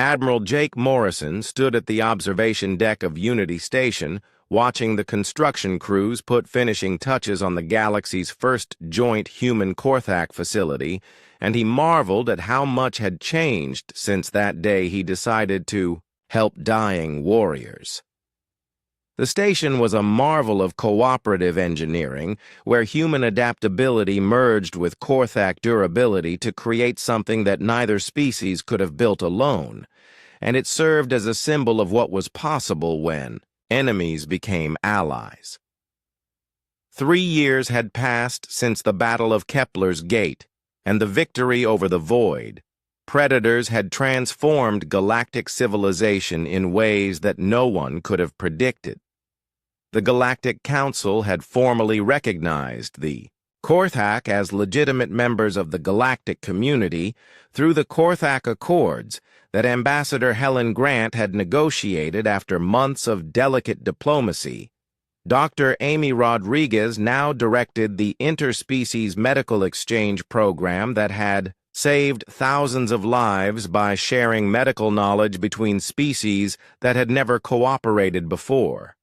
Admiral Jake Morrison stood at the observation deck of Unity Station, watching the construction crews put finishing touches on the galaxy's first joint human Korthak facility, and he marveled at how much had changed since that day he decided to help dying warriors. The station was a marvel of cooperative engineering, where human adaptability merged with Korthak durability to create something that neither species could have built alone, and it served as a symbol of what was possible when enemies became allies. 3 years had passed since the Battle of Kepler's Gate and the victory over the Void. Predators had transformed galactic civilization in ways that no one could have predicted. The Galactic Council had formally recognized the Korthak as legitimate members of the galactic community through the Korthak Accords that Ambassador Helen Grant had negotiated after months of delicate diplomacy. Dr. Amy Rodriguez now directed the interspecies medical exchange program that had saved thousands of lives by sharing medical knowledge between species that had never cooperated before.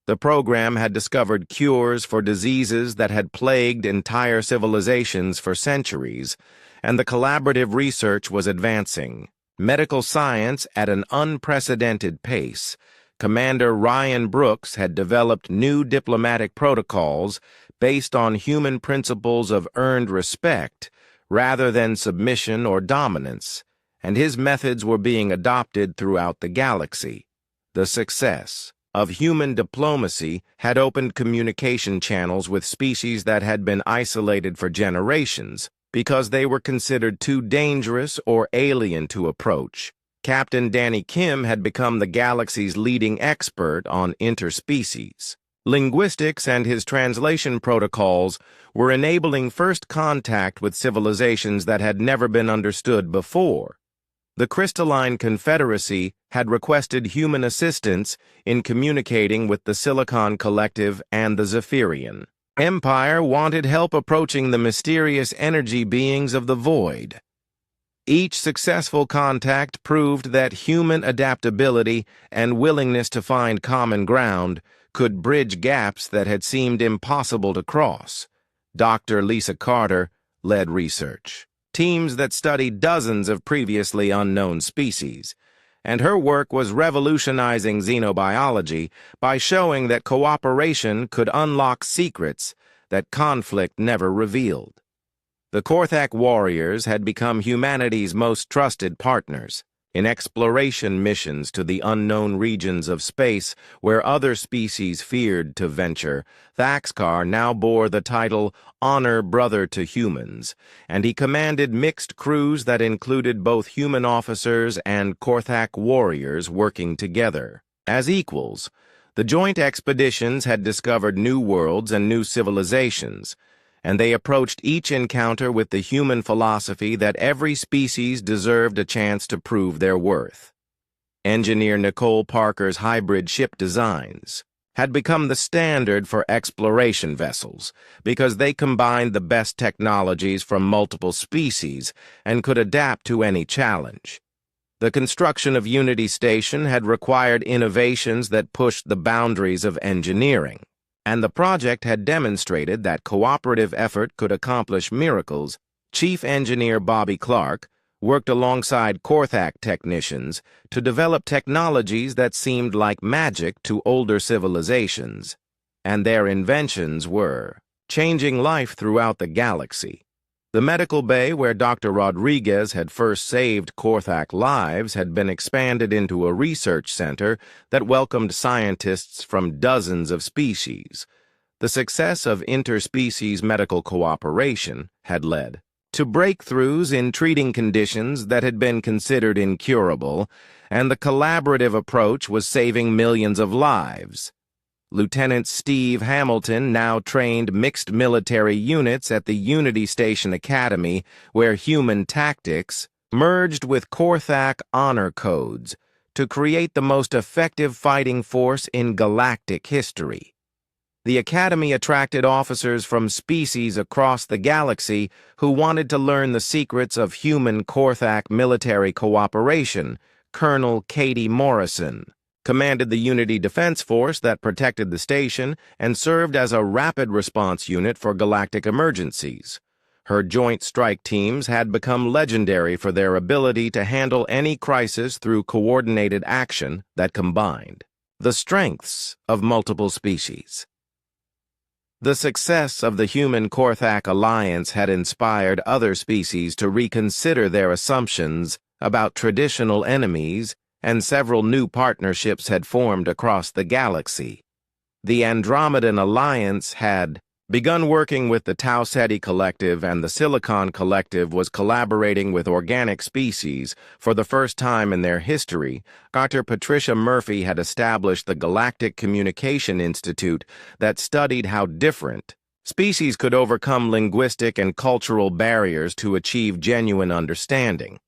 The program had discovered cures for diseases that had plagued entire civilizations for centuries, and the collaborative research was advancing. Medical science at an unprecedented pace. Commander Ryan Brooks had developed new diplomatic protocols based on human principles of earned respect rather than submission or dominance, and his methods were being adopted throughout the galaxy. The success of human diplomacy had opened communication channels with species that had been isolated for generations because they were considered too dangerous or alien to approach. Captain Danny Kim had become the galaxy's leading expert on interspecies linguistics, and his translation protocols were enabling first contact with civilizations that had never been understood before. The Crystalline Confederacy had requested human assistance in communicating with the Silicon Collective and the Zephyrian Empire wanted help approaching the mysterious energy beings of the Void. Each successful contact proved that human adaptability and willingness to find common ground could bridge gaps that had seemed impossible to cross. Dr. Lisa Carter led research teams that studied dozens of previously unknown species, and her work was revolutionizing xenobiology by showing that cooperation could unlock secrets that conflict never revealed. The Korthak warriors had become humanity's most trusted partners in exploration missions to the unknown regions of space where other species feared to venture. Thaxkar now bore the title Honor Brother to Humans, and he commanded mixed crews that included both human officers and Korthak warriors working together. As equals, the joint expeditions had discovered new worlds and new civilizations, and they approached each encounter with the human philosophy that every species deserved a chance to prove their worth. Engineer Nicole Parker's hybrid ship designs had become the standard for exploration vessels because they combined the best technologies from multiple species and could adapt to any challenge. The construction of Unity Station had required innovations that pushed the boundaries of engineering, and the project had demonstrated that cooperative effort could accomplish miracles. Chief Engineer Bobby Clark worked alongside Korthak technicians to develop technologies that seemed like magic to older civilizations, and their inventions were changing life throughout the galaxy. The medical bay where Dr. Rodriguez had first saved Korthak lives had been expanded into a research center that welcomed scientists from dozens of species. The success of interspecies medical cooperation had led to breakthroughs in treating conditions that had been considered incurable, and the collaborative approach was saving millions of lives. Lieutenant Steve Hamilton now trained mixed military units at the Unity Station Academy, where human tactics merged with Korthak honor codes to create the most effective fighting force in galactic history. The Academy attracted officers from species across the galaxy who wanted to learn the secrets of human Korthak military cooperation, Colonel Katie Morrison, commanded the Unity Defense Force that protected the station and served as a rapid response unit for galactic emergencies. Her joint strike teams had become legendary for their ability to handle any crisis through coordinated action that combined the strengths of multiple species. The success of the Human-Korthak alliance had inspired other species to reconsider their assumptions about traditional enemies, and several new partnerships had formed across the galaxy. The Andromedan Alliance had begun working with the Tau Ceti Collective, and the Silicon Collective was collaborating with organic species. For the first time in their history, Dr. Patricia Murphy had established the Galactic Communication Institute that studied how different species could overcome linguistic and cultural barriers to achieve genuine understanding.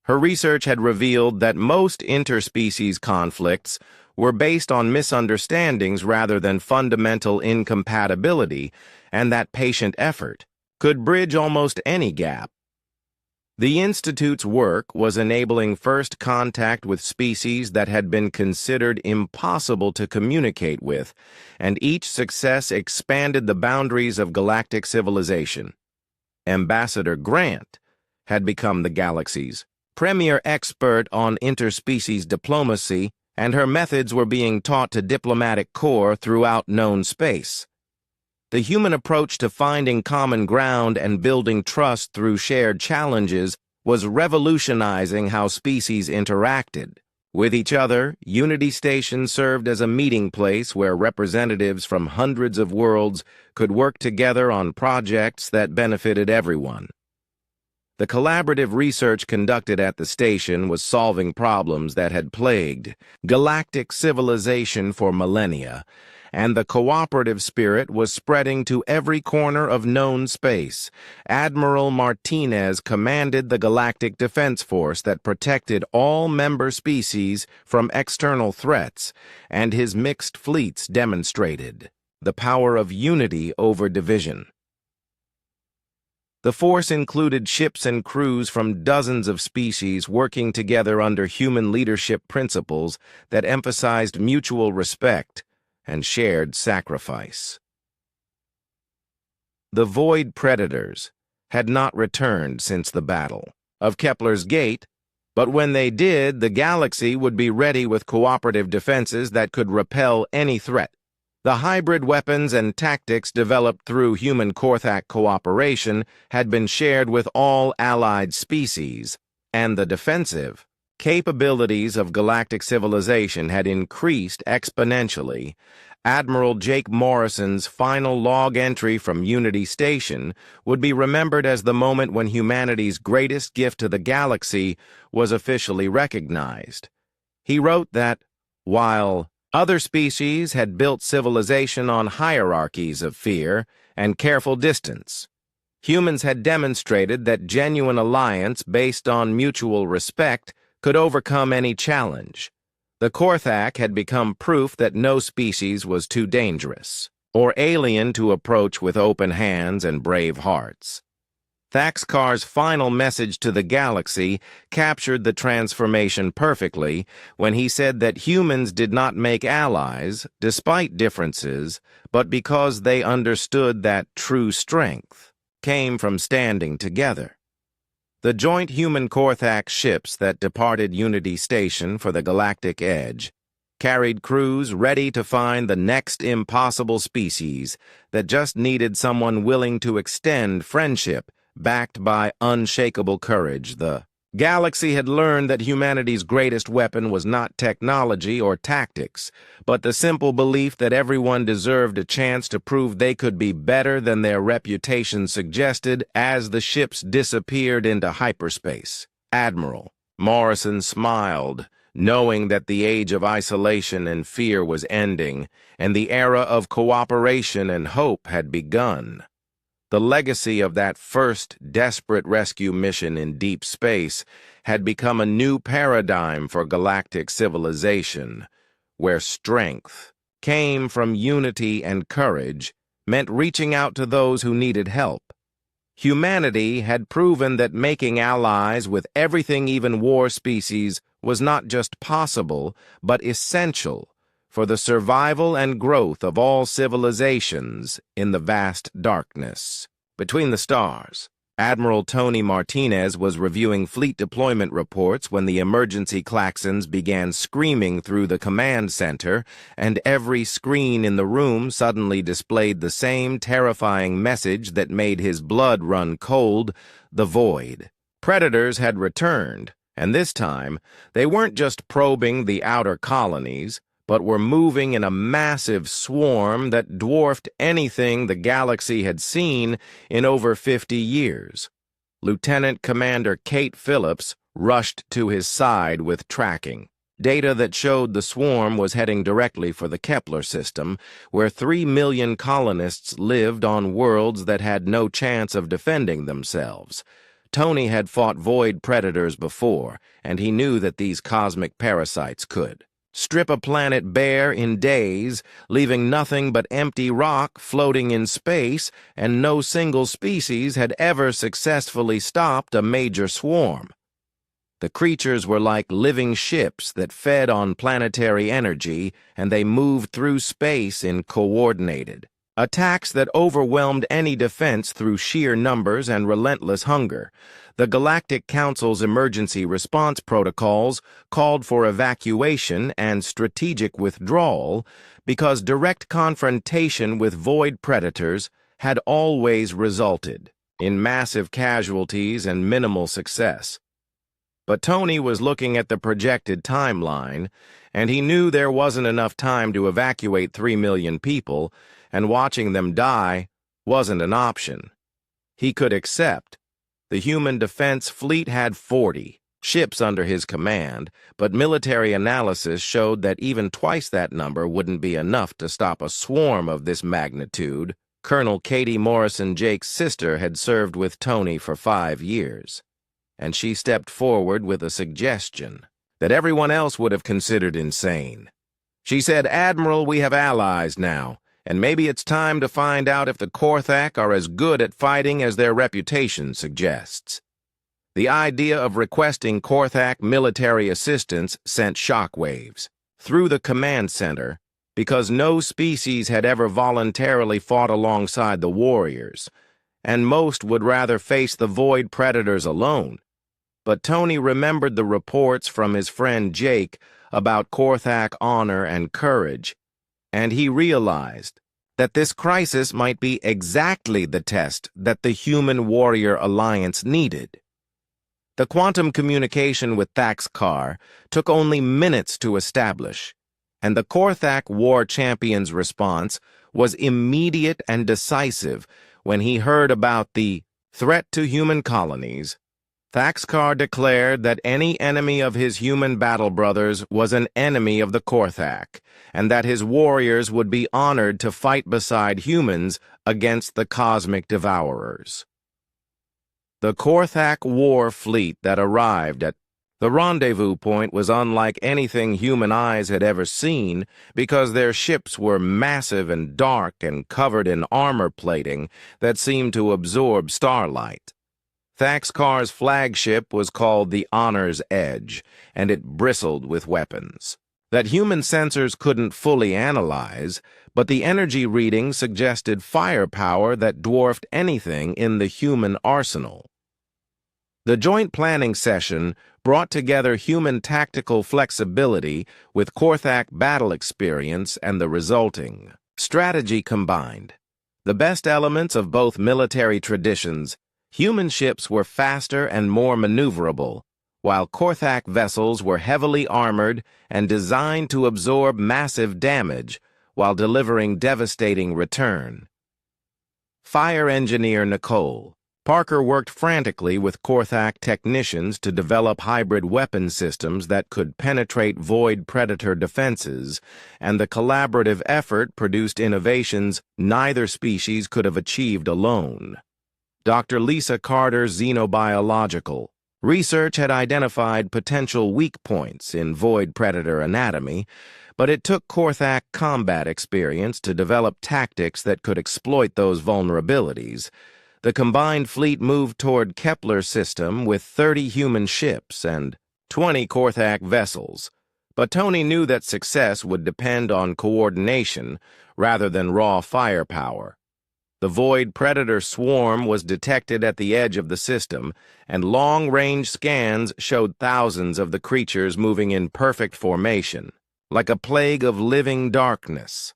Her research had revealed that most interspecies conflicts were based on misunderstandings rather than fundamental incompatibility, and that patient effort could bridge almost any gap. The Institute's work was enabling first contact with species that had been considered impossible to communicate with, and each success expanded the boundaries of galactic civilization. Ambassador Grant had become the galaxy's premier expert on interspecies diplomacy, and her methods were being taught to diplomatic corps throughout known space. The human approach to finding common ground and building trust through shared challenges was revolutionizing how species interacted with each other. Unity Station served as a meeting place where representatives from hundreds of worlds could work together on projects that benefited everyone. The collaborative research conducted at the station was solving problems that had plagued galactic civilization for millennia, and the cooperative spirit was spreading to every corner of known space. Admiral Martinez commanded the Galactic Defense Force that protected all member species from external threats, and his mixed fleets demonstrated the power of unity over division. The force included ships and crews from dozens of species working together under human leadership principles that emphasized mutual respect and shared sacrifice. The Void Predators had not returned since the Battle of Kepler's Gate, but when they did, the galaxy would be ready with cooperative defenses that could repel any threat. The hybrid weapons and tactics developed through Human-Korthak cooperation had been shared with all allied species, and the defensive capabilities of galactic civilization had increased exponentially. Admiral Jake Morrison's final log entry from Unity Station would be remembered as the moment when humanity's greatest gift to the galaxy was officially recognized. He wrote that, while other species had built civilization on hierarchies of fear and careful distance, humans had demonstrated that genuine alliance based on mutual respect could overcome any challenge. The Korthak had become proof that no species was too dangerous or alien to approach with open hands and brave hearts. Thaxkar's final message to the galaxy captured the transformation perfectly when he said that humans did not make allies, despite differences, but because they understood that true strength came from standing together. The joint Human-Korthak ships that departed Unity Station for the Galactic Edge carried crews ready to find the next impossible species that just needed someone willing to extend friendship backed by unshakable courage. The galaxy had learned that humanity's greatest weapon was not technology or tactics, but the simple belief that everyone deserved a chance to prove they could be better than their reputation suggested. As the ships disappeared into hyperspace, Admiral Morrison smiled, knowing that the age of isolation and fear was ending, and the era of cooperation and hope had begun. The legacy of that first desperate rescue mission in deep space had become a new paradigm for galactic civilization, where strength came from unity and courage meant reaching out to those who needed help. Humanity had proven that making allies with everything, even war species, was not just possible, but essential for the survival and growth of all civilizations in the vast darkness. Between the stars, Admiral Tony Martinez was reviewing fleet deployment reports when the emergency klaxons began screaming through the command center, and every screen in the room suddenly displayed the same terrifying message that made his blood run cold: the void. Predators had returned, and this time they weren't just probing the outer colonies, but were moving in a massive swarm that dwarfed anything the galaxy had seen in over 50 years. Lieutenant Commander Kate Phillips rushed to his side with tracking data that showed the swarm was heading directly for the Kepler system, where 3 million colonists lived on worlds that had no chance of defending themselves. Tony had fought void predators before, and he knew that these cosmic parasites could strip a planet bare in days, leaving nothing but empty rock floating in space, and no single species had ever successfully stopped a major swarm. The creatures were like living ships that fed on planetary energy, and they moved through space in coordinated attacks that overwhelmed any defense through sheer numbers and relentless hunger. The Galactic Council's emergency response protocols called for evacuation and strategic withdrawal because direct confrontation with void predators had always resulted in massive casualties and minimal success. But Tony was looking at the projected timeline, and he knew there wasn't enough time to evacuate 3 million people, and watching them die wasn't an option. He could accept. The human defense fleet had 40 ships under his command, but military analysis showed that even twice that number wouldn't be enough to stop a swarm of this magnitude. Colonel Katie Morrison Jake's sister had served with Tony for 5 years, and she stepped forward with a suggestion that everyone else would have considered insane. She said, "Admiral, we have allies now, and maybe it's time to find out if the Korthak are as good at fighting as their reputation suggests." The idea of requesting Korthak military assistance sent shockwaves through the command center because no species had ever voluntarily fought alongside the warriors, and most would rather face the void predators alone. But Tony remembered the reports from his friend Jake about Korthak honor and courage, and he realized that this crisis might be exactly the test that the Human-Warrior Alliance needed. The quantum communication with Thaxkar took only minutes to establish, and the Korthak War Champion's response was immediate and decisive when he heard about the threat to human colonies. Thaxkar declared that any enemy of his human battle brothers was an enemy of the Korthak, and that his warriors would be honored to fight beside humans against the cosmic devourers. The Korthak war fleet that arrived at the rendezvous point was unlike anything human eyes had ever seen because their ships were massive and dark and covered in armor plating that seemed to absorb starlight. Thaxkar's flagship was called the Honor's Edge, and it bristled with weapons that human sensors couldn't fully analyze, but the energy readings suggested firepower that dwarfed anything in the human arsenal. The joint planning session brought together human tactical flexibility with Korthak battle experience, and the resulting strategy combined the best elements of both military traditions. Human ships were faster and more maneuverable, while Korthak vessels were heavily armored and designed to absorb massive damage while delivering devastating return. Fire engineer Nicole Parker worked frantically with Korthak technicians to develop hybrid weapon systems that could penetrate void predator defenses, and the collaborative effort produced innovations neither species could have achieved alone. Dr. Lisa Carter's xenobiological research had identified potential weak points in void predator anatomy, but it took Korthak combat experience to develop tactics that could exploit those vulnerabilities. The combined fleet moved toward Kepler system with 30 human ships and 20 Korthak vessels, but Tony knew that success would depend on coordination rather than raw firepower. The Void Predator swarm was detected at the edge of the system, and long-range scans showed thousands of the creatures moving in perfect formation, like a plague of living darkness.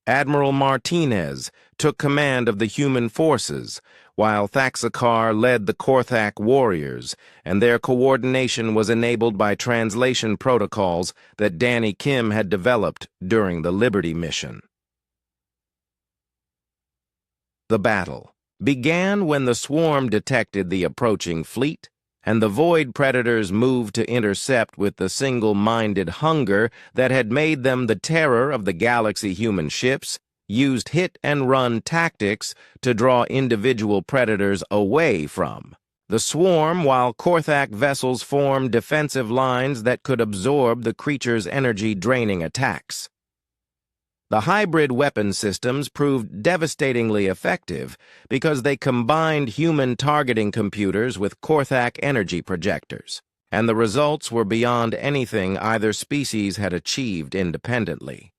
Admiral Martinez took command of the human forces, while Thaxakar led the Korthak warriors, and their coordination was enabled by translation protocols that Danny Kim had developed during the Liberty mission. The battle began when the swarm detected the approaching fleet, and the Void Predators moved to intercept with the single-minded hunger that had made them the terror of the galaxy. Human ships used hit-and-run tactics to draw individual predators away from the swarm, while Korthak vessels formed defensive lines that could absorb the creature's energy-draining attacks. The hybrid weapon systems proved devastatingly effective because they combined human targeting computers with Korthak energy projectors, and the results were beyond anything either species had achieved independently.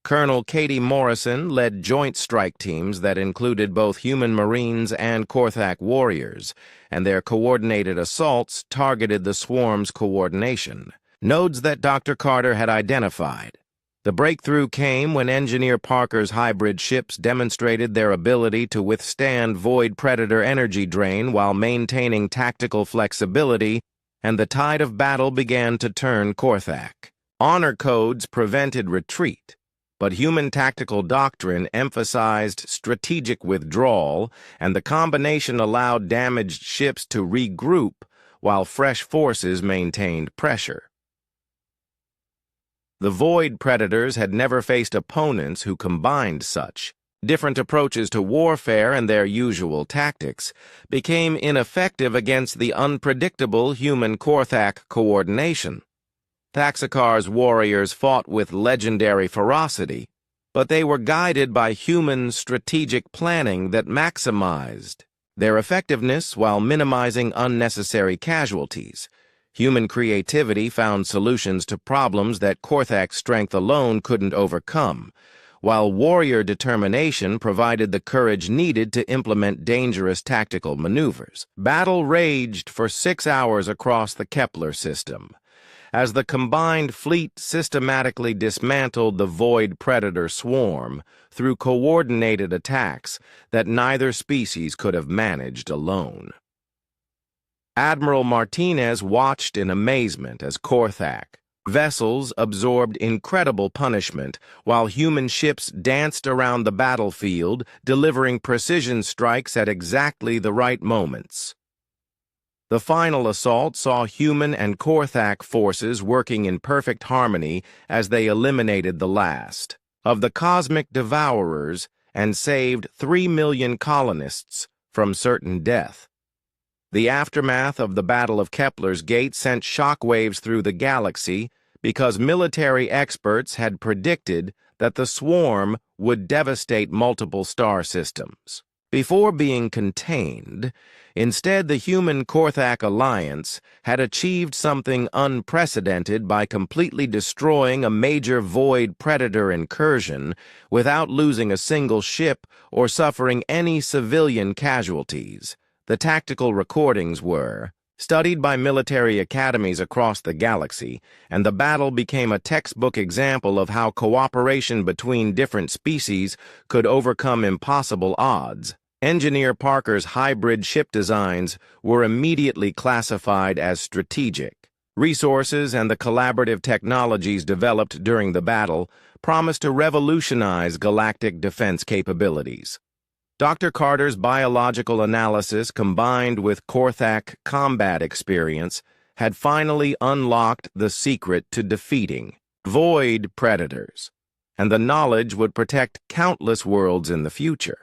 Colonel Katie Morrison led joint strike teams that included both human Marines and Korthak warriors, and their coordinated assaults targeted the swarm's coordination, nodes that Dr. Carter had identified. The breakthrough came when Engineer Parker's hybrid ships demonstrated their ability to withstand Void Predator energy drain while maintaining tactical flexibility, and the tide of battle began to turn Korthak. Honor codes prevented retreat, but human tactical doctrine emphasized strategic withdrawal, and the combination allowed damaged ships to regroup while fresh forces maintained pressure. The Void Predators had never faced opponents who combined such different approaches to warfare, and their usual tactics became ineffective against the unpredictable human Korthak coordination. Thaxakar's warriors fought with legendary ferocity, but they were guided by human strategic planning that maximized their effectiveness while minimizing unnecessary casualties. Human creativity found solutions to problems that Korthak's strength alone couldn't overcome, while warrior determination provided the courage needed to implement dangerous tactical maneuvers. Battle raged for 6 hours across the Kepler system, as the combined fleet systematically dismantled the Void Predator swarm through coordinated attacks that neither species could have managed alone. Admiral Martinez watched in amazement as Korthak vessels absorbed incredible punishment while human ships danced around the battlefield, delivering precision strikes at exactly the right moments. The final assault saw human and Korthak forces working in perfect harmony as they eliminated the last of the cosmic devourers and saved 3 million colonists from certain death. The aftermath of the Battle of Kepler's Gate sent shockwaves through the galaxy because military experts had predicted that the swarm would devastate multiple star systems. Before being contained, instead the human Korthak alliance had achieved something unprecedented by completely destroying a major Void Predator incursion without losing a single ship or suffering any civilian casualties. The tactical recordings were studied by military academies across the galaxy, and the battle became a textbook example of how cooperation between different species could overcome impossible odds. Engineer Parker's hybrid ship designs were immediately classified as strategic. Resources and the collaborative technologies developed during the battle promised to revolutionize galactic defense capabilities. Dr. Carter's biological analysis combined with Korthak combat experience had finally unlocked the secret to defeating Void Predators, and the knowledge would protect countless worlds in the future.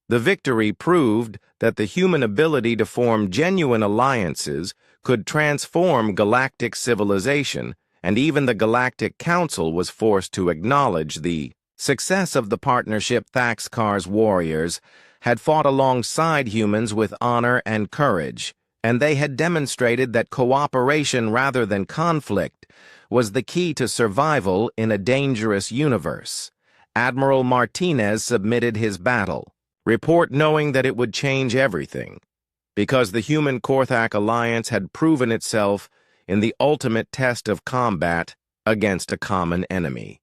The victory proved that the human ability to form genuine alliances could transform galactic civilization, and even the Galactic Council was forced to acknowledge the success of the partnership. Thaxakar's warriors had fought alongside humans with honor and courage, and they had demonstrated that cooperation rather than conflict was the key to survival in a dangerous universe. Admiral Martinez submitted his battle report knowing that it would change everything, because the Human Korthak Alliance had proven itself in the ultimate test of combat against a common enemy.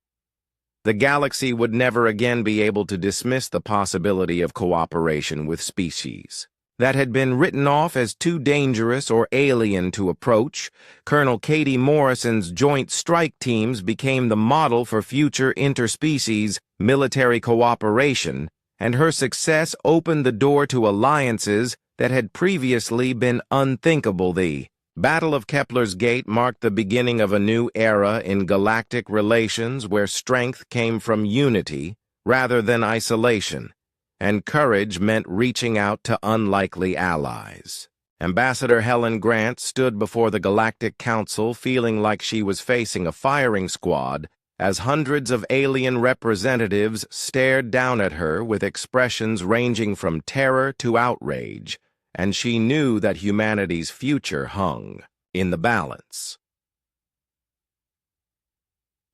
The galaxy would never again be able to dismiss the possibility of cooperation with species that had been written off as too dangerous or alien to approach. Colonel Katie Morrison's Joint Strike Teams became the model for future interspecies military cooperation, and her success opened the door to alliances that had previously been unthinkable. The Battle of Kepler's Gate marked the beginning of a new era in galactic relations where strength came from unity rather than isolation, and courage meant reaching out to unlikely allies. Ambassador Helen Grant stood before the Galactic Council feeling like she was facing a firing squad as hundreds of alien representatives stared down at her with expressions ranging from terror to outrage, and she knew that humanity's future hung in the balance.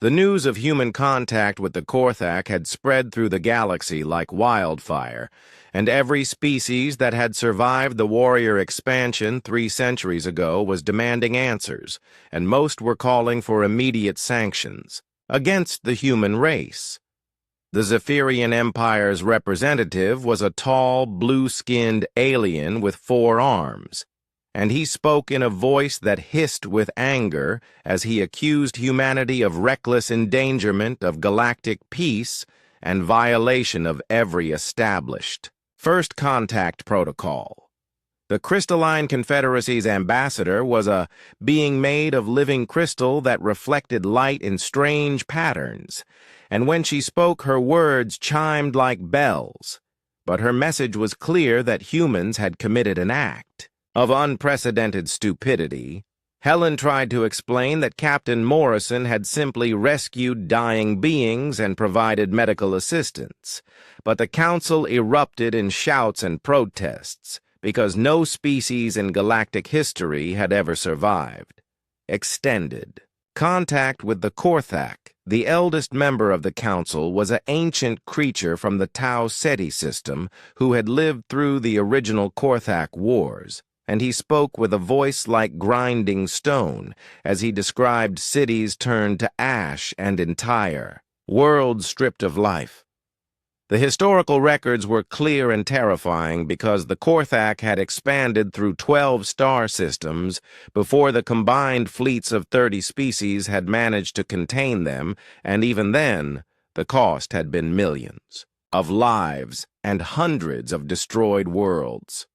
The news of human contact with the Korthak had spread through the galaxy like wildfire, and every species that had survived the warrior expansion 3 centuries ago was demanding answers, and most were calling for immediate sanctions against the human race. The Zephyrian Empire's representative was a tall, blue-skinned alien with 4 arms, and he spoke in a voice that hissed with anger as he accused humanity of reckless endangerment of galactic peace and violation of every established First Contact Protocol. The Crystalline Confederacy's ambassador was a being made of living crystal that reflected light in strange patterns, and when she spoke, her words chimed like bells. But her message was clear that humans had committed an act of unprecedented stupidity. Helen tried to explain that Captain Morrison had simply rescued dying beings and provided medical assistance, but the Council erupted in shouts and protests, because no species in galactic history had ever survived. Extended contact with the Korthak, the eldest member of the Council, was an ancient creature from the Tau Ceti system who had lived through the original Korthak Wars, and he spoke with a voice like grinding stone as he described cities turned to ash and entire worlds stripped of life. The historical records were clear and terrifying because the Korthak had expanded through 12 star systems before the combined fleets of 30 species had managed to contain them, and even then, the cost had been millions of lives and hundreds of destroyed worlds.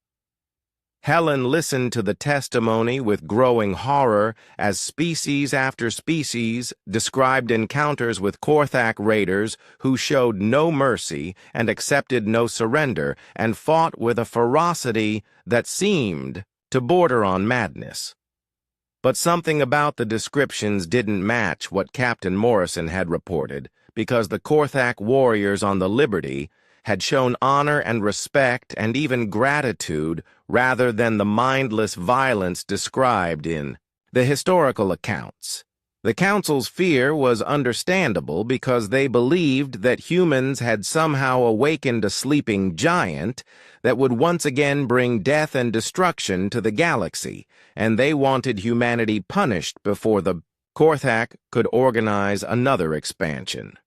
Helen listened to the testimony with growing horror as species after species described encounters with Korthak raiders who showed no mercy and accepted no surrender and fought with a ferocity that seemed to border on madness. But something about the descriptions didn't match what Captain Morrison had reported, because the Korthak warriors on the Liberty had shown honor and respect and even gratitude rather than the mindless violence described in the historical accounts. The Council's fear was understandable because they believed that humans had somehow awakened a sleeping giant that would once again bring death and destruction to the galaxy, and they wanted humanity punished before the Korthak could organize another expansion.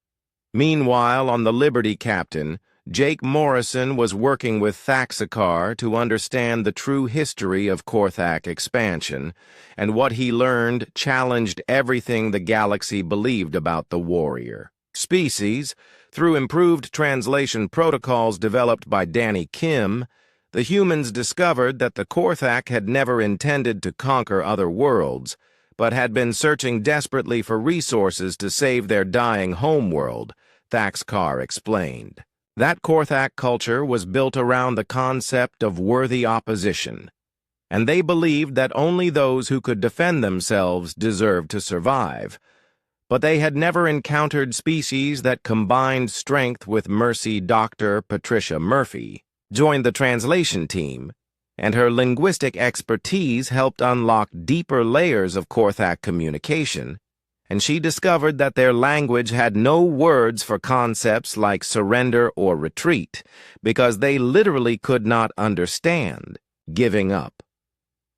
Meanwhile, on the Liberty, Captain Jake Morrison was working with Thaxikar to understand the true history of Korthak expansion, and what he learned challenged everything the galaxy believed about the warrior species. Through improved translation protocols developed by Danny Kim, the humans discovered that the Korthak had never intended to conquer other worlds, but had been searching desperately for resources to save their dying homeworld, Thaxikar explained. That Korthak culture was built around the concept of worthy opposition, and they believed that only those who could defend themselves deserved to survive. But they had never encountered species that combined strength with mercy. Dr. Patricia Murphy joined the translation team, and her linguistic expertise helped unlock deeper layers of Korthak communication, and she discovered that their language had no words for concepts like surrender or retreat, because they literally could not understand giving up.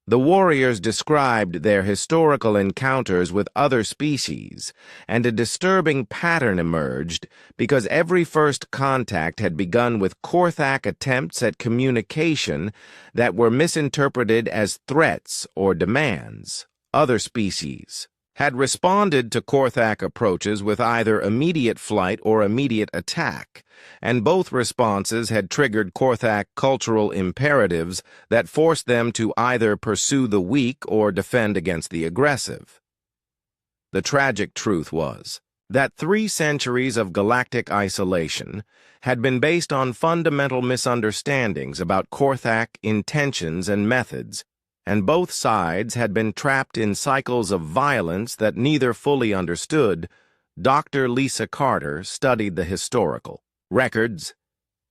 The warriors described their historical encounters with other species, and a disturbing pattern emerged because every first contact had begun with Korthak attempts at communication that were misinterpreted as threats or demands. Other species had responded to Korthak approaches with either immediate flight or immediate attack, and both responses had triggered Korthak cultural imperatives that forced them to either pursue the weak or defend against the aggressive. The tragic truth was that 3 centuries of galactic isolation had been based on fundamental misunderstandings about Korthak intentions and methods, and both sides had been trapped in cycles of violence that neither fully understood. Dr. Lisa Carter studied the historical records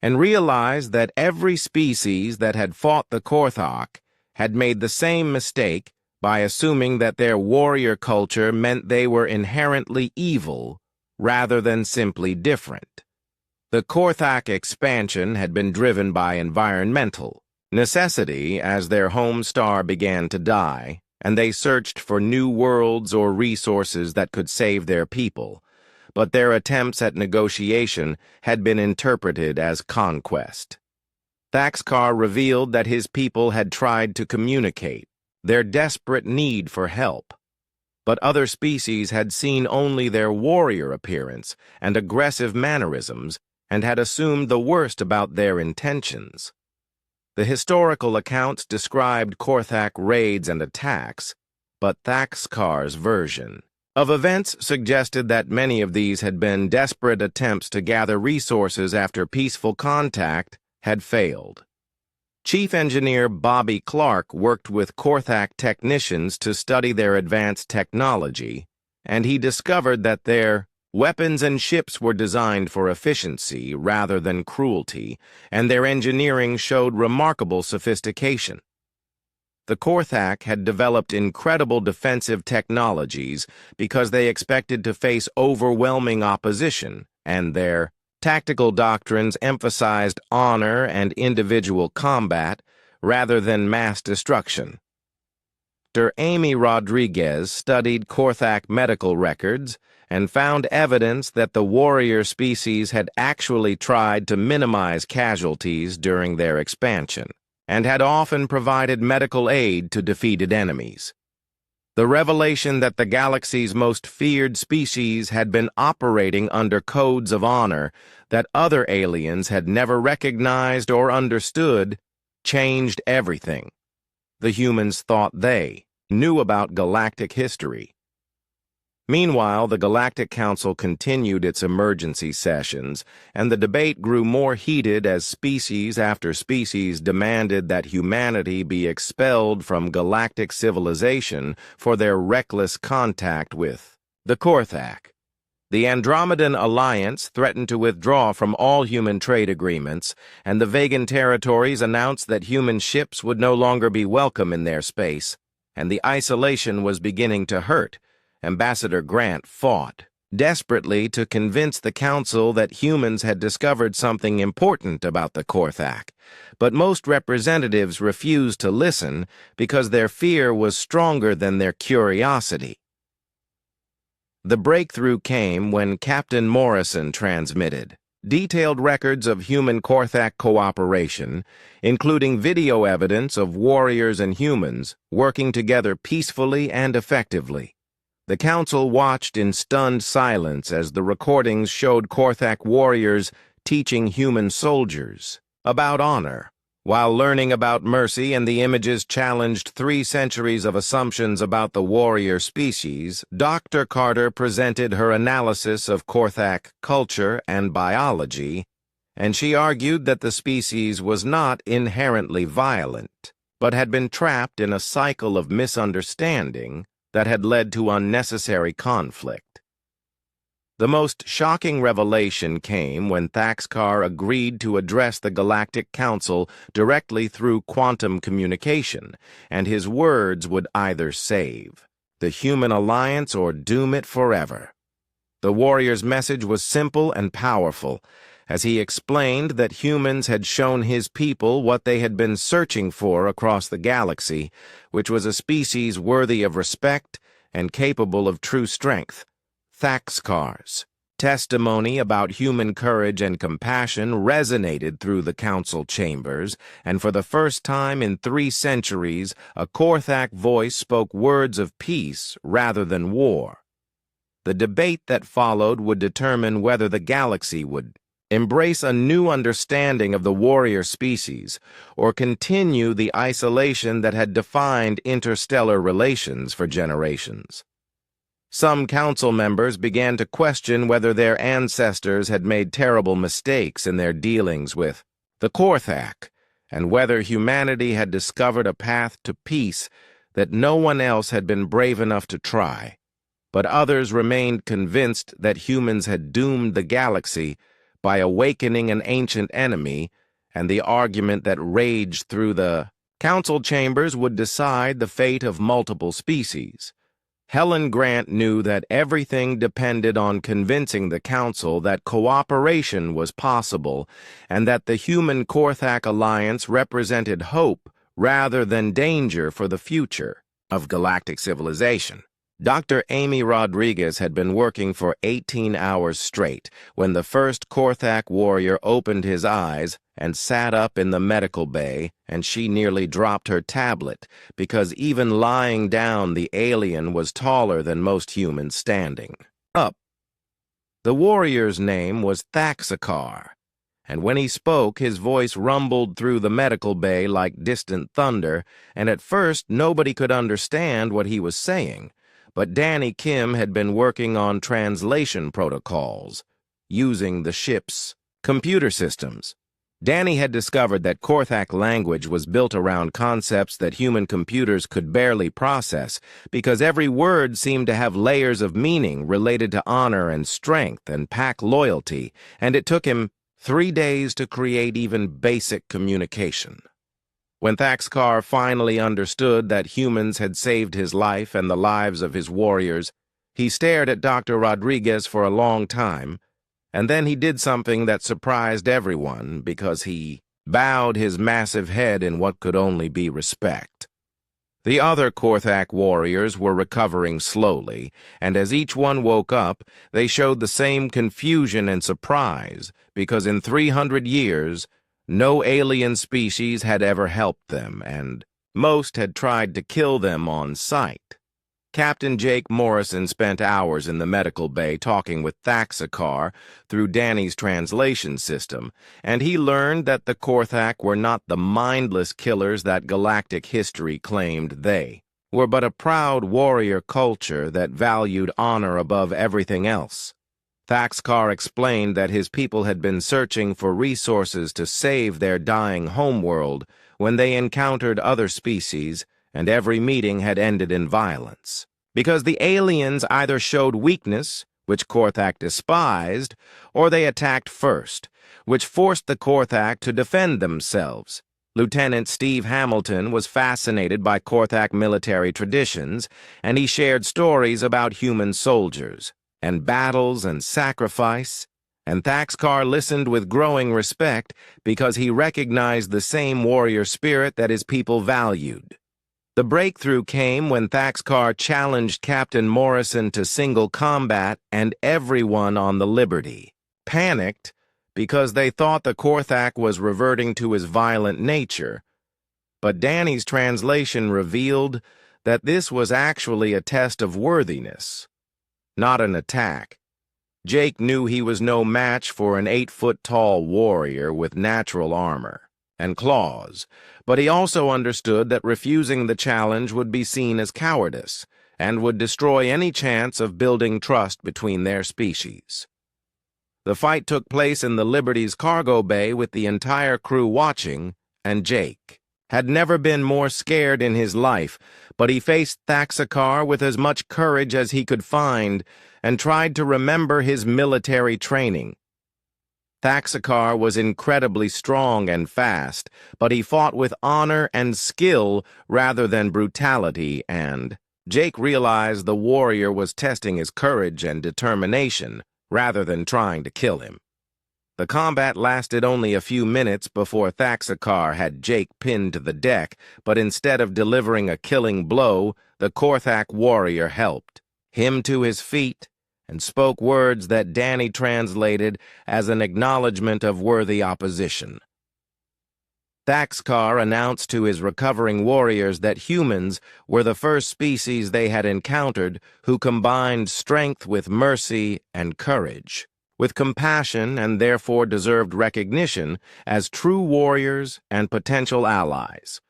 and realized that every species that had fought the Korthak had made the same mistake by assuming that their warrior culture meant they were inherently evil rather than simply different. The Korthak expansion had been driven by environmental necessity as their home star began to die, and they searched for new worlds or resources that could save their people, but their attempts at negotiation had been interpreted as conquest. Thaxkar revealed that his people had tried to communicate their desperate need for help, but other species had seen only their warrior appearance and aggressive mannerisms and had assumed the worst about their intentions. The historical accounts described Korthak raids and attacks, but Thaxkar's version of events suggested that many of these had been desperate attempts to gather resources after peaceful contact had failed. Chief Engineer Bobby Clark worked with Korthak technicians to study their advanced technology, and he discovered that their weapons and ships were designed for efficiency rather than cruelty, and their engineering showed remarkable sophistication. The Korthak had developed incredible defensive technologies because they expected to face overwhelming opposition, and their tactical doctrines emphasized honor and individual combat rather than mass destruction. Dr. Amy Rodriguez studied Korthak medical records and found evidence that the warrior species had actually tried to minimize casualties during their expansion, and had often provided medical aid to defeated enemies. The revelation that the galaxy's most feared species had been operating under codes of honor that other aliens had never recognized or understood changed everything. The humans thought they knew about galactic history. Meanwhile, the Galactic Council continued its emergency sessions, and the debate grew more heated as species after species demanded that humanity be expelled from galactic civilization for their reckless contact with the Korthak. The Andromedan Alliance threatened to withdraw from all human trade agreements, and the Vegan territories announced that human ships would no longer be welcome in their space, and the isolation was beginning to hurt. Ambassador Grant fought desperately to convince the Council that humans had discovered something important about the Korthak, but most representatives refused to listen because their fear was stronger than their curiosity. The breakthrough came when Captain Morrison transmitted detailed records of human Korthak cooperation, including video evidence of warriors and humans working together peacefully and effectively. The Council watched in stunned silence as the recordings showed Korthak warriors teaching human soldiers about honor, while learning about mercy, and the images challenged 3 centuries of assumptions about the warrior species. Dr. Carter presented her analysis of Korthak culture and biology, and she argued that the species was not inherently violent, but had been trapped in a cycle of misunderstanding that had led to unnecessary conflict. The most shocking revelation came when Thaxcar agreed to address the Galactic Council directly through quantum communication, and his words would either save the human alliance or doom it forever. The warrior's message was simple and powerful, as he explained that humans had shown his people what they had been searching for across the galaxy, which was a species worthy of respect and capable of true strength. Thaxcar's testimony about human courage and compassion resonated through the council chambers, and for the first time in 3 centuries, a Korthak voice spoke words of peace rather than war. The debate that followed would determine whether the galaxy would embrace a new understanding of the warrior species or continue the isolation that had defined interstellar relations for generations. Some council members began to question whether their ancestors had made terrible mistakes in their dealings with the Korthak, and whether humanity had discovered a path to peace that no one else had been brave enough to try. But others remained convinced that humans had doomed the galaxy by awakening an ancient enemy, and the argument that raged through the council chambers would decide the fate of multiple species. Helen Grant knew that everything depended on convincing the council that cooperation was possible and that the human Korthak alliance represented hope rather than danger for the future of galactic civilization. Dr. Amy Rodriguez had been working for 18 hours straight when the first Korthak warrior opened his eyes and sat up in the medical bay, and she nearly dropped her tablet because even lying down the alien was taller than most humans standing up. The warrior's name was Thaxcar, and when he spoke his voice rumbled through the medical bay like distant thunder, and at first nobody could understand what he was saying. But Danny Kim had been working on translation protocols, using the ship's computer systems. Danny had discovered that Korthak language was built around concepts that human computers could barely process, because every word seemed to have layers of meaning related to honor and strength and pack loyalty, and it took him 3 days to create even basic communication. When Thaxcar finally understood that humans had saved his life and the lives of his warriors, he stared at Dr. Rodriguez for a long time, and then he did something that surprised everyone because he bowed his massive head in what could only be respect. The other Korthak warriors were recovering slowly, and as each one woke up, they showed the same confusion and surprise, because in 300 years, no alien species had ever helped them, and most had tried to kill them on sight. Captain Jake Morrison spent hours in the medical bay talking with Thaxcar through Danny's translation system, and he learned that the Korthak were not the mindless killers that galactic history claimed they were, but a proud warrior culture that valued honor above everything else. Thaxcar explained that his people had been searching for resources to save their dying homeworld when they encountered other species, and every meeting had ended in violence. Because the aliens either showed weakness, which Korthak despised, or they attacked first, which forced the Korthak to defend themselves. Lieutenant Steve Hamilton was fascinated by Korthak military traditions, and he shared stories about human soldiers and battles and sacrifice, and Thaxcar listened with growing respect because he recognized the same warrior spirit that his people valued. The breakthrough came when Thaxcar challenged Captain Morrison to single combat, and everyone on the Liberty panicked because they thought the Korthak was reverting to his violent nature. But Danny's translation revealed that this was actually a test of worthiness, not an attack. Jake knew he was no match for an 8-foot-tall warrior with natural armor and claws, but he also understood that refusing the challenge would be seen as cowardice and would destroy any chance of building trust between their species. The fight took place in the Liberty's cargo bay with the entire crew watching, and Jake had never been more scared in his life, but he faced Thaxakar with as much courage as he could find and tried to remember his military training. Thaxakar was incredibly strong and fast, but he fought with honor and skill rather than brutality, and Jake realized the warrior was testing his courage and determination rather than trying to kill him. The combat lasted only a few minutes before Thaxakar had Jake pinned to the deck, but instead of delivering a killing blow, the Korthak warrior helped him to his feet and spoke words that Danny translated as an acknowledgement of worthy opposition. Thaxakar announced to his recovering warriors that humans were the first species they had encountered who combined strength with mercy and courage, with compassion, and therefore deserved recognition as true warriors and potential allies.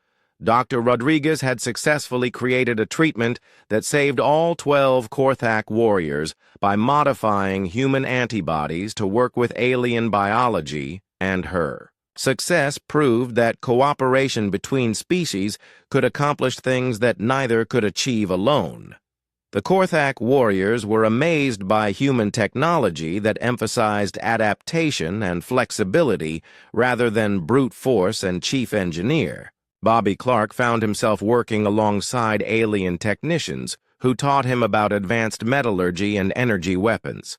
Dr. Rodriguez had successfully created a treatment that saved all 12 Korthak warriors by modifying human antibodies to work with alien biology and her. Success proved that cooperation between species could accomplish things that neither could achieve alone. The Korthak warriors were amazed by human technology that emphasized adaptation and flexibility rather than brute force and chief engineer. Bobby Clark found himself working alongside alien technicians who taught him about advanced metallurgy and energy weapons.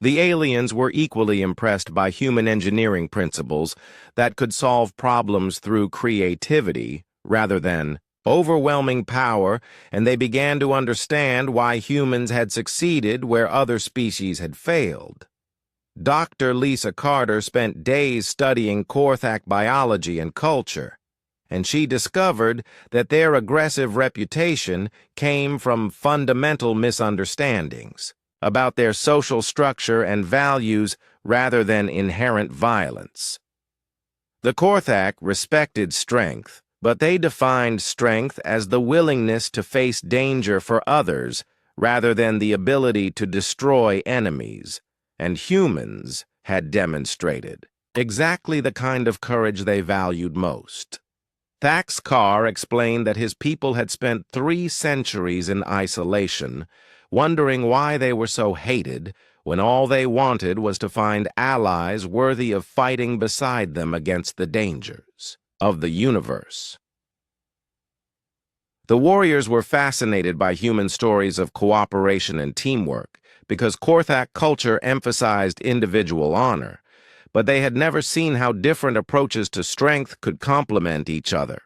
The aliens were equally impressed by human engineering principles that could solve problems through creativity rather than overwhelming power, and they began to understand why humans had succeeded where other species had failed. Dr. Lisa Carter spent days studying Korthak biology and culture, and she discovered that their aggressive reputation came from fundamental misunderstandings about their social structure and values rather than inherent violence. The Korthak respected strength, but they defined strength as the willingness to face danger for others rather than the ability to destroy enemies, and humans had demonstrated exactly the kind of courage they valued most. Thaxakar explained that his people had spent 3 centuries in isolation, wondering why they were so hated when all they wanted was to find allies worthy of fighting beside them against the dangers of the universe. The warriors were fascinated by human stories of cooperation and teamwork because Korthak culture emphasized individual honor, but they had never seen how different approaches to strength could complement each other.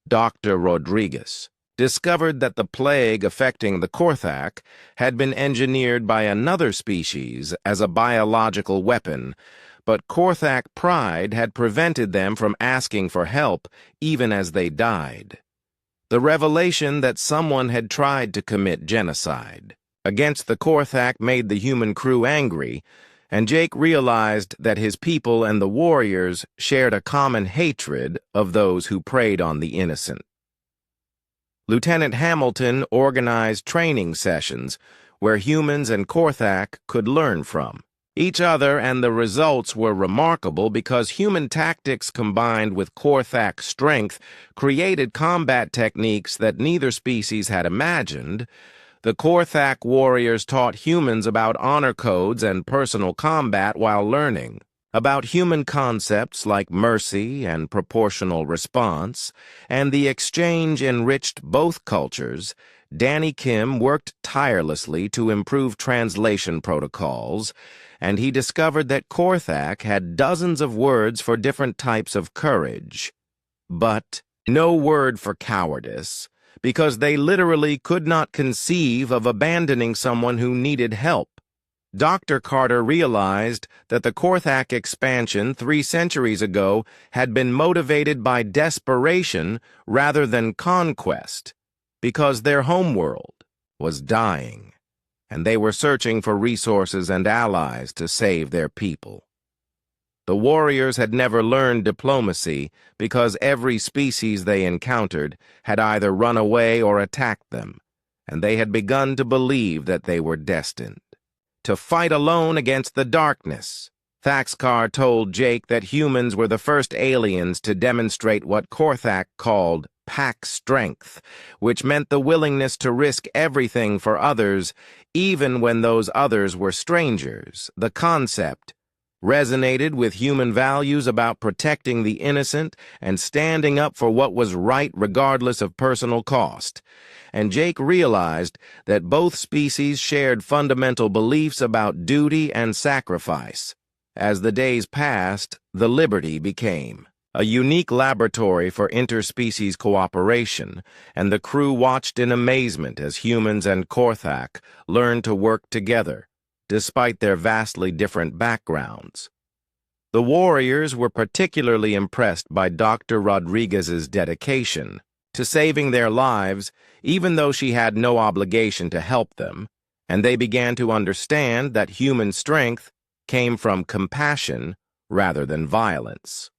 Dr. Rodriguez discovered that the plague affecting the Korthak had been engineered by another species as a biological weapon, but Korthak pride had prevented them from asking for help even as they died. The revelation that someone had tried to commit genocide against the Korthak made the human crew angry, and Jake realized that his people and the warriors shared a common hatred of those who preyed on the innocent. Lieutenant Hamilton organized training sessions where humans and Korthak could learn from each other, and the results were remarkable because human tactics combined with Korthak strength created combat techniques that neither species had imagined. The Korthak warriors taught humans about honor codes and personal combat while learning about human concepts like mercy and proportional response, and the exchange enriched both cultures. Danny Kim worked tirelessly to improve translation protocols, and he discovered that Korthak had dozens of words for different types of courage, but no word for cowardice, because they literally could not conceive of abandoning someone who needed help. Dr. Carter realized that the Korthak expansion 3 centuries ago had been motivated by desperation rather than conquest, because their homeworld was dying, and they were searching for resources and allies to save their people. The warriors had never learned diplomacy because every species they encountered had either run away or attacked them, and they had begun to believe that they were destined to fight alone against the darkness. Thaxkar told Jake that humans were the first aliens to demonstrate what Korthak called pack strength, which meant the willingness to risk everything for others, even when those others were strangers. The concept resonated with human values about protecting the innocent and standing up for what was right regardless of personal cost. And Jake realized that both species shared fundamental beliefs about duty and sacrifice. As the days passed, the Liberty became a unique laboratory for interspecies cooperation, and the crew watched in amazement as humans and Korthak learned to work together, despite their vastly different backgrounds. The warriors were particularly impressed by Dr. Rodriguez's dedication to saving their lives, even though she had no obligation to help them, and they began to understand that human strength came from compassion rather than violence.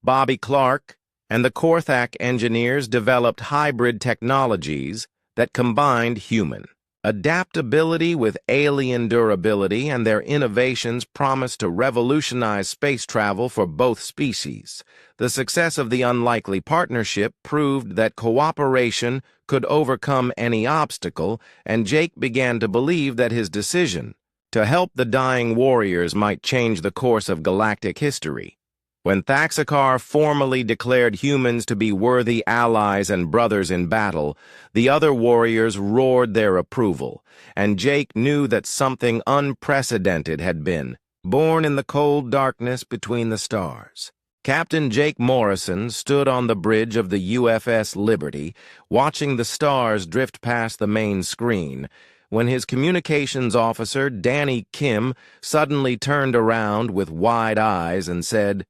Bobby Clark and the Korthak engineers developed hybrid technologies that combined human adaptability with alien durability, and their innovations promised to revolutionize space travel for both species. The success of the unlikely partnership proved that cooperation could overcome any obstacle, and Jake began to believe that his decision to help the dying warriors might change the course of galactic history. When Thaxkar formally declared humans to be worthy allies and brothers in battle, the other warriors roared their approval, and Jake knew that something unprecedented had been born in the cold darkness between the stars. Captain Jake Morrison stood on the bridge of the UFS Liberty, watching the stars drift past the main screen, when his communications officer, Danny Kim, suddenly turned around with wide eyes and said,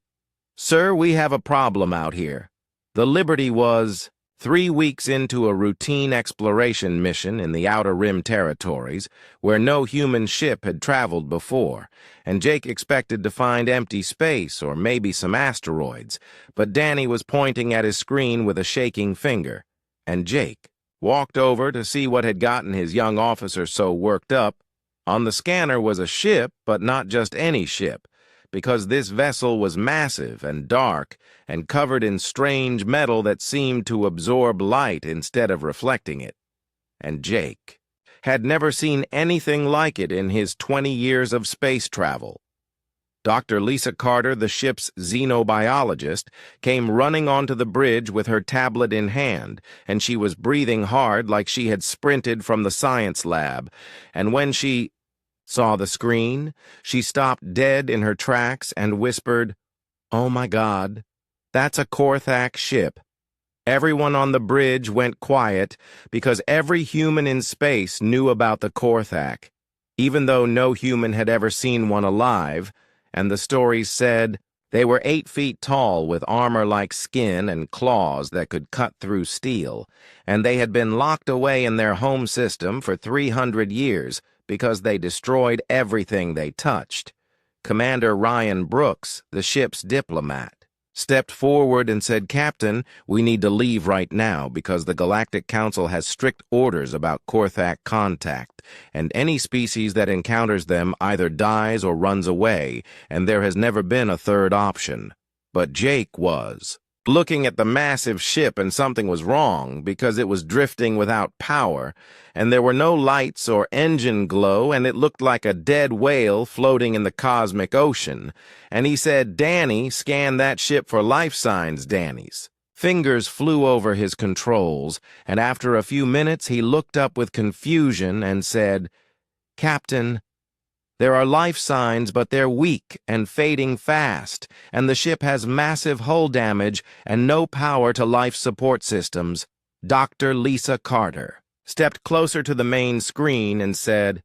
"Sir, we have a problem out here." The Liberty was 3 weeks into a routine exploration mission in the Outer Rim territories, where no human ship had traveled before, and Jake expected to find empty space or maybe some asteroids, but Danny was pointing at his screen with a shaking finger, and Jake walked over to see what had gotten his young officer so worked up. On the scanner was a ship, but not just any ship, because this vessel was massive and dark and covered in strange metal that seemed to absorb light instead of reflecting it. And Jake had never seen anything like it in his 20 years of space travel. Dr. Lisa Carter, the ship's xenobiologist, came running onto the bridge with her tablet in hand, and she was breathing hard like she had sprinted from the science lab. And when she saw the screen, she stopped dead in her tracks and whispered, "Oh my God, that's a Korthak ship." Everyone on the bridge went quiet because every human in space knew about the Korthak, even though no human had ever seen one alive, and the stories said they were 8 feet tall with armor like skin and claws that could cut through steel, and they had been locked away in their home system for 300 years, because they destroyed everything they touched. Commander Ryan Brooks, the ship's diplomat, stepped forward and said, "Captain, we need to leave right now because the Galactic Council has strict orders about Korthak contact, and any species that encounters them either dies or runs away, and there has never been a third option." But Jake was looking at the massive ship, and something was wrong because it was drifting without power, and there were no lights or engine glow, and it looked like a dead whale floating in the cosmic ocean. And he said, "Danny, scan that ship for life signs, Danny's." Fingers flew over his controls, and after a few minutes he looked up with confusion and said, "Captain, there are life signs, but they're weak and fading fast, and the ship has massive hull damage and no power to life support systems." Dr. Lisa Carter stepped closer to the main screen and said,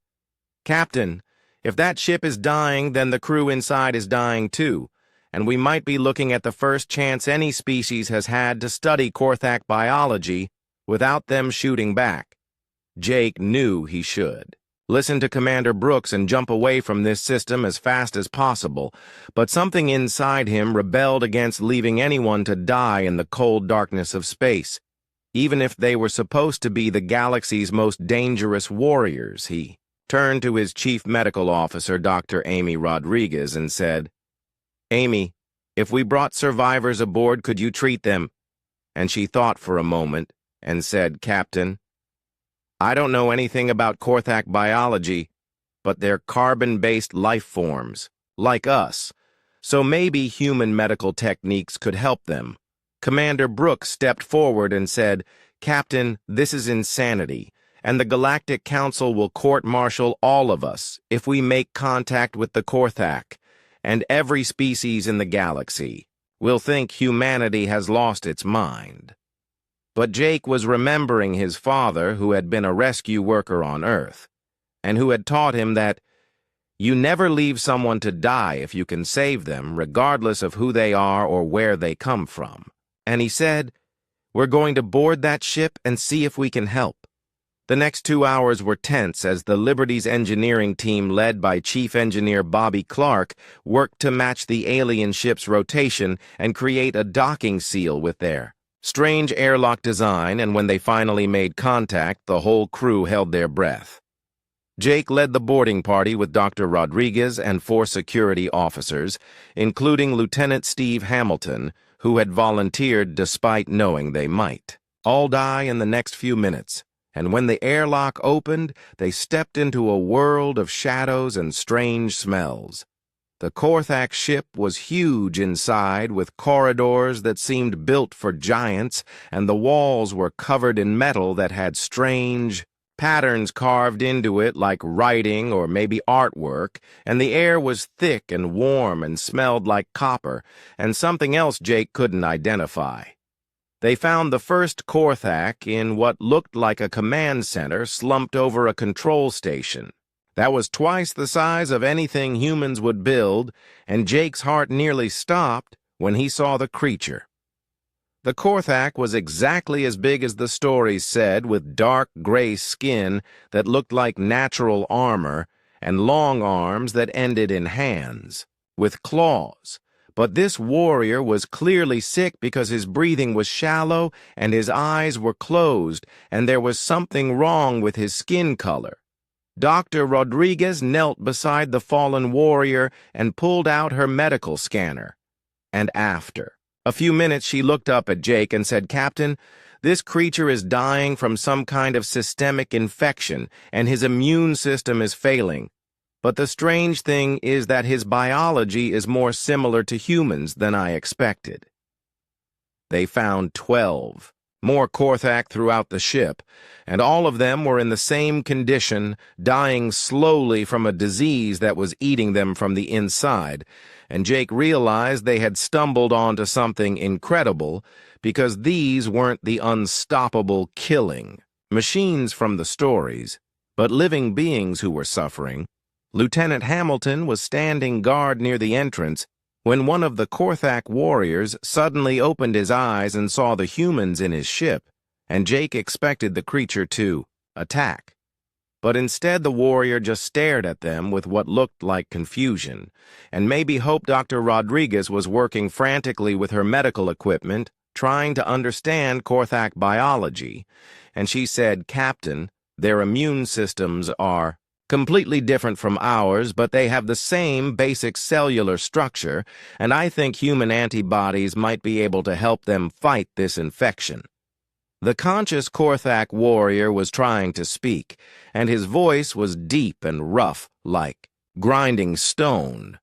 "Captain, if that ship is dying, then the crew inside is dying too, and we might be looking at the first chance any species has had to study Korthak biology without them shooting back." Jake knew he should listen to Commander Brooks and jump away from this system as fast as possible, but something inside him rebelled against leaving anyone to die in the cold darkness of space, even if they were supposed to be the galaxy's most dangerous warriors. He turned to his chief medical officer, Dr. Amy Rodriguez, and said, "Amy, if we brought survivors aboard, could you treat them?" And she thought for a moment and said, "Captain, I don't know anything about Korthak biology, but they're carbon-based life forms, like us, so maybe human medical techniques could help them." Commander Brooks stepped forward and said, "Captain, this is insanity, and the Galactic Council will court-martial all of us if we make contact with the Korthak, and every species in the galaxy will think humanity has lost its mind." But Jake was remembering his father, who had been a rescue worker on Earth, and who had taught him that you never leave someone to die if you can save them, regardless of who they are or where they come from. And he said, "We're going to board that ship and see if we can help." The next 2 hours were tense as the Liberty's engineering team, led by Chief Engineer Bobby Clark, worked to match the alien ship's rotation and create a docking seal with their strange airlock design, and when they finally made contact, the whole crew held their breath. Jake led the boarding party with Dr. Rodriguez and 4 security officers, including Lieutenant Steve Hamilton, who had volunteered despite knowing they might all die in the next few minutes. And when the airlock opened, they stepped into a world of shadows and strange smells. The Korthak ship was huge inside, with corridors that seemed built for giants, and the walls were covered in metal that had strange patterns carved into it like writing or maybe artwork, and the air was thick and warm and smelled like copper, and something else Jake couldn't identify. They found the first Korthak in what looked like a command center slumped over a control station. That was twice the size of anything humans would build, and Jake's heart nearly stopped when he saw the creature. The Korthak was exactly as big as the stories said, with dark gray skin that looked like natural armor, and long arms that ended in hands, with claws. But this warrior was clearly sick because his breathing was shallow and his eyes were closed, and there was something wrong with his skin color. Dr. Rodriguez knelt beside the fallen warrior and pulled out her medical scanner. And after a few minutes, she looked up at Jake and said, "Captain, this creature is dying from some kind of systemic infection, and his immune system is failing. But the strange thing is that his biology is more similar to humans than I expected." They found 12 more Korthak throughout the ship, and all of them were in the same condition, dying slowly from a disease that was eating them from the inside, and Jake realized they had stumbled onto something incredible, because these weren't the unstoppable killing machines from the stories, but living beings who were suffering. Lieutenant Hamilton was standing guard near the entrance when one of the Korthak warriors suddenly opened his eyes and saw the humans in his ship, and Jake expected the creature to attack. But instead the warrior just stared at them with what looked like confusion, and maybe hoped Dr. Rodriguez was working frantically with her medical equipment, trying to understand Korthak biology. And she said, "Captain, their immune systems are completely different from ours, but they have the same basic cellular structure, and I think human antibodies might be able to help them fight this infection." The conscious Korthak warrior was trying to speak, and his voice was deep and rough, like grinding stone.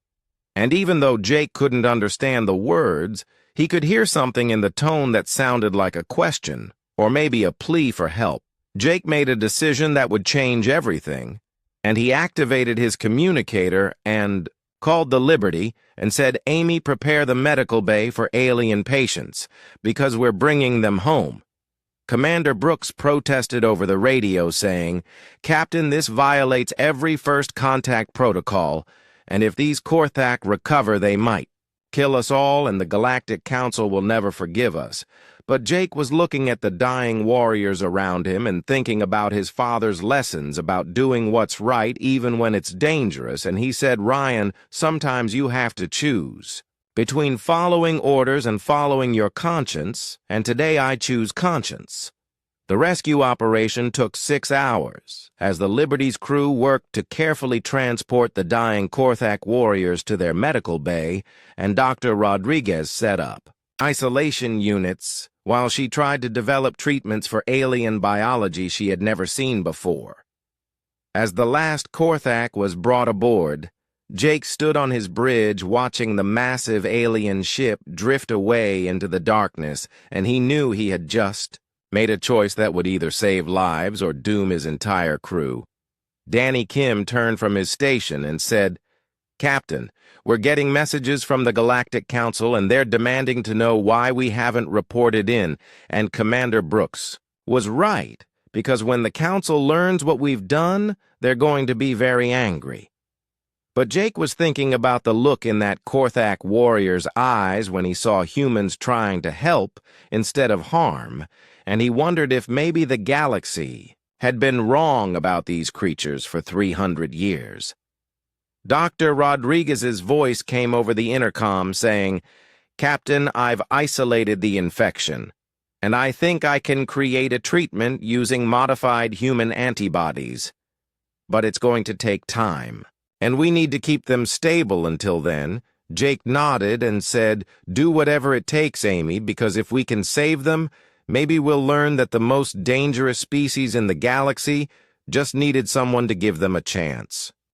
And even though Jake couldn't understand the words, he could hear something in the tone that sounded like a question, or maybe a plea for help. Jake made a decision that would change everything, and he activated his communicator and called the Liberty and said, "Amy, prepare the medical bay for alien patients, because we're bringing them home." Commander Brooks protested over the radio, saying, "Captain, this violates every first contact protocol, and if these Korthak recover, they might kill us all, and the Galactic Council will never forgive us." But Jake was looking at the dying warriors around him and thinking about his father's lessons about doing what's right even when it's dangerous, and he said, "Ryan, sometimes you have to choose between following orders and following your conscience, and today I choose conscience." The rescue operation took 6 hours, as the Liberty's crew worked to carefully transport the dying Korthak warriors to their medical bay, and Dr. Rodriguez set up isolation units while she tried to develop treatments for alien biology she had never seen before. As the last Korthak was brought aboard, Jake stood on his bridge watching the massive alien ship drift away into the darkness, and he knew he had just made a choice that would either save lives or doom his entire crew. Danny Kim turned from his station and said, "Captain, we're getting messages from the Galactic Council and they're demanding to know why we haven't reported in, and Commander Brooks was right, because when the Council learns what we've done, they're going to be very angry." But Jake was thinking about the look in that Korthak warrior's eyes when he saw humans trying to help instead of harm, and he wondered if maybe the galaxy had been wrong about these creatures for 300 years. Dr. Rodriguez's voice came over the intercom saying, "Captain, I've isolated the infection, and I think I can create a treatment using modified human antibodies. But it's going to take time, and we need to keep them stable until then." Jake nodded and said, "Do whatever it takes, Amy, because if we can save them, maybe we'll learn that the most dangerous species in the galaxy just needed someone to give them a chance."